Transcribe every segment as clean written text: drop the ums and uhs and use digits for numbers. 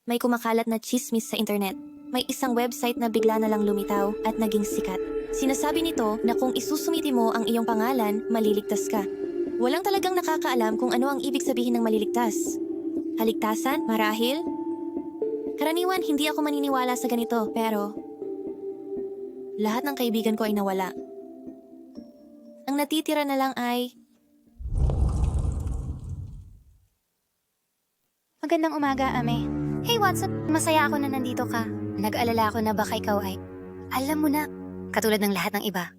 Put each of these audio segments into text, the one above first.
May kumakalat na chismis sa internet. May isang website na bigla na lang lumitaw at naging sikat. Sinasabi nito na kung isusumiti mo ang iyong pangalan, maliligtas ka. Walang talagang nakakaalam kung ano ang ibig sabihin ng maliligtas. Kaligtasan? Marahil? Karaniwan, hindi ako maniniwala sa ganito, pero lahat ng kaibigan ko ay nawala. Ang natitira na lang ay Magandang umaga, Ame. Hey, what's up? Masaya ako na nandito ka. Nag-alala ako na baka ikaw ay, alam mo na, katulad ng lahat ng iba.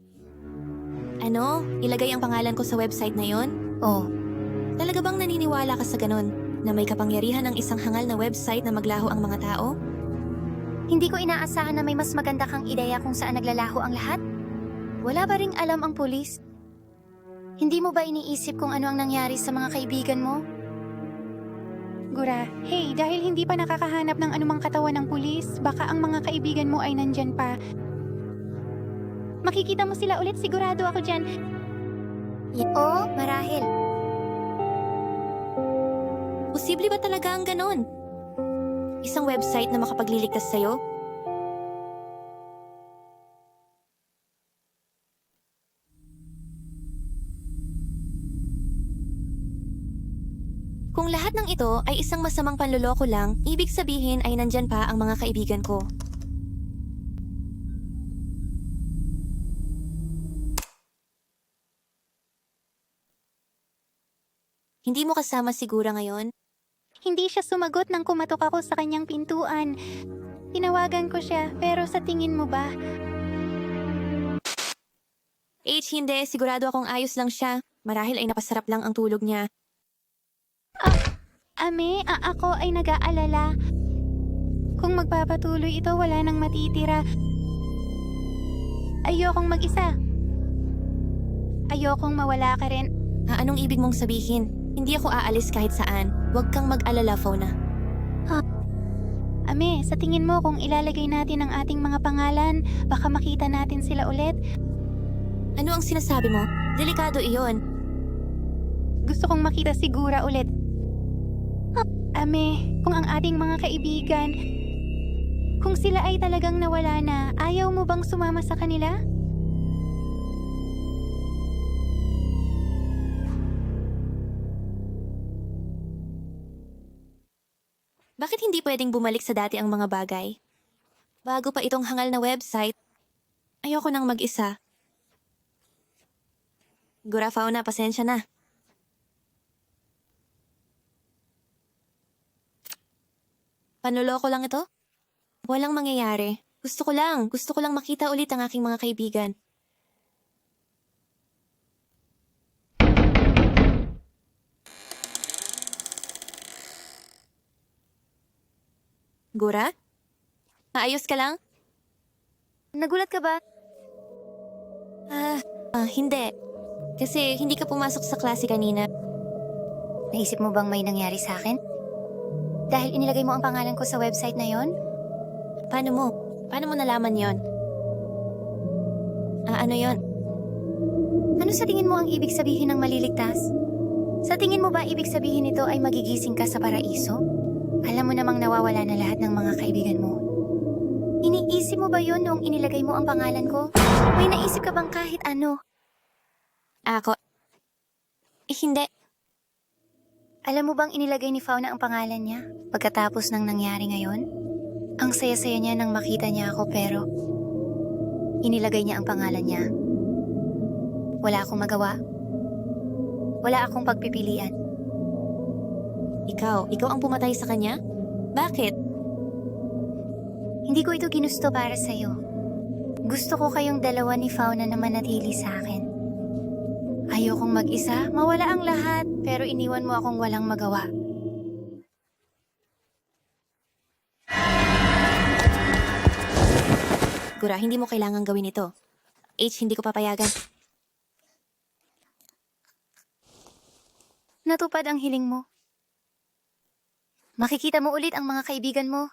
ano, ilagay ang pangalan ko sa website na yon? Oh, Talaga bang naniniwala ka sa ganun? Na may kapangyarihan ng isang hangal na website na maglaho ang mga tao? hindi ko inaasahan na may mas maganda kang ideya kung saan naglalaho ang lahat. Wala ba ring alam ang pulis? Hindi mo ba iniisip kung ano ang nangyari sa mga kaibigan mo? Gura, hey, dahil hindi pa nakakahanap ng anumang katawan ng pulis, baka ang mga kaibigan mo ay nandyan pa. Makikita mo sila ulit, sigurado ako dyan. Oo, marahil. Posible ba talaga ang ganun? Isang website na makapagliligtas sa'yo? Kung lahat ng ito ay isang masamang panloloko lang, ibig sabihin ay nandyan pa ang mga kaibigan ko. Hindi mo kasama sigura ngayon? Hindi siya sumagot nang kumatok ako sa kanyang pintuan. Tinawagan ko siya, pero sa tingin mo ba? Hindi. Sigurado akong ayos lang siya. Marahil ay napasarap lang ang tulog niya. Ame, ako ay nag-aalala. Kung magpapatuloy ito, wala nang matitira. Ayokong mag-isa. Ayokong mawala ka rin. Anong ibig mong sabihin? Hindi ako aalis kahit saan. Huwag kang mag-alala, Fauna. Ame, sa tingin mo kung ilalagay natin ang ating mga pangalan, baka makita natin sila ulit? Ano ang sinasabi mo? Delikado iyon. Gusto kong makita si Gura ulit. Ame, kung ang ating mga kaibigan, kung sila ay talagang nawala na, ayaw mo bang sumama sa kanila? Bakit hindi pwedeng bumalik sa dati ang mga bagay? Bago pa itong hangal na website, ayoko nang mag-isa. Gura, Fauna, pasensya na. Panloloko lang ito? Walang mangyayari. Gusto ko lang makita ulit ang aking mga kaibigan. Gura? Maayos ka lang? Nagulat ka ba? Hindi. Kasi hindi ka pumasok sa klase kanina. Naisip mo bang may nangyari sa akin? Dahil inilagay mo ang pangalan ko sa website na yon? Paano mo? Paano mo nalaman yon? Ano yon? Ano sa tingin mo ang ibig sabihin ng maliligtas? Sa tingin mo ba ibig sabihin nito ay magigising ka sa paraiso? Alam mo namang nawawala na lahat ng mga kaibigan mo. Iniisip mo ba yon noong inilagay mo ang pangalan ko? May naisip ka bang kahit ano? Ako? Hindi. Alam mo bang inilagay ni Fauna ang pangalan niya pagkatapos ng nangyari ngayon? Ang saya-saya niya nang makita niya ako pero inilagay niya ang pangalan niya. Wala akong magawa. Wala akong pagpipilian. Ikaw ang pumatay sa kanya? Bakit? Hindi ko ito ginusto para sa'yo. Gusto ko kayong dalawa ni Fauna na manatili sa akin. Ayokong mag-isa, mawala ang lahat, pero iniwan mo akong walang magawa. Gura, hindi mo kailangang gawin ito. Hindi ko papayagan. Natupad ang hiling mo. Makikita mo ulit ang mga kaibigan mo.